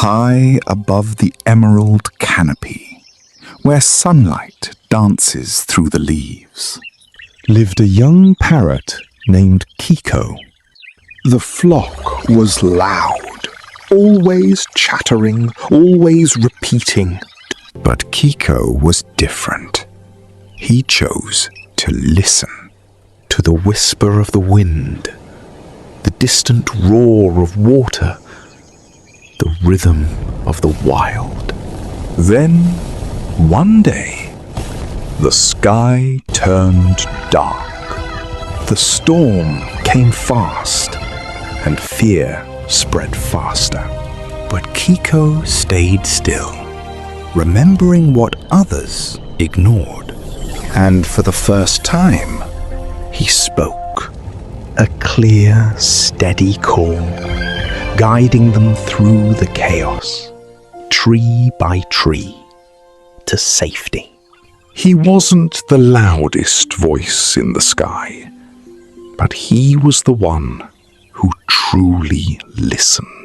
High above the emerald canopy, where sunlight dances through the leaves, lived a young parrot named Kiko. The flock was loud, always chattering, always repeating. But Kiko was different. He chose to listen to the whisper of the wind, the distant roar of water, the rhythm of the wild. Then, one day, the sky turned dark. The storm came fast, and fear spread faster. But Kiko stayed still, remembering what others ignored. And for the first time, he spoke, a clear, steady call, guiding them through the chaos, tree by tree, to safety. He wasn't the loudest voice in the sky, but he was the one who truly listened.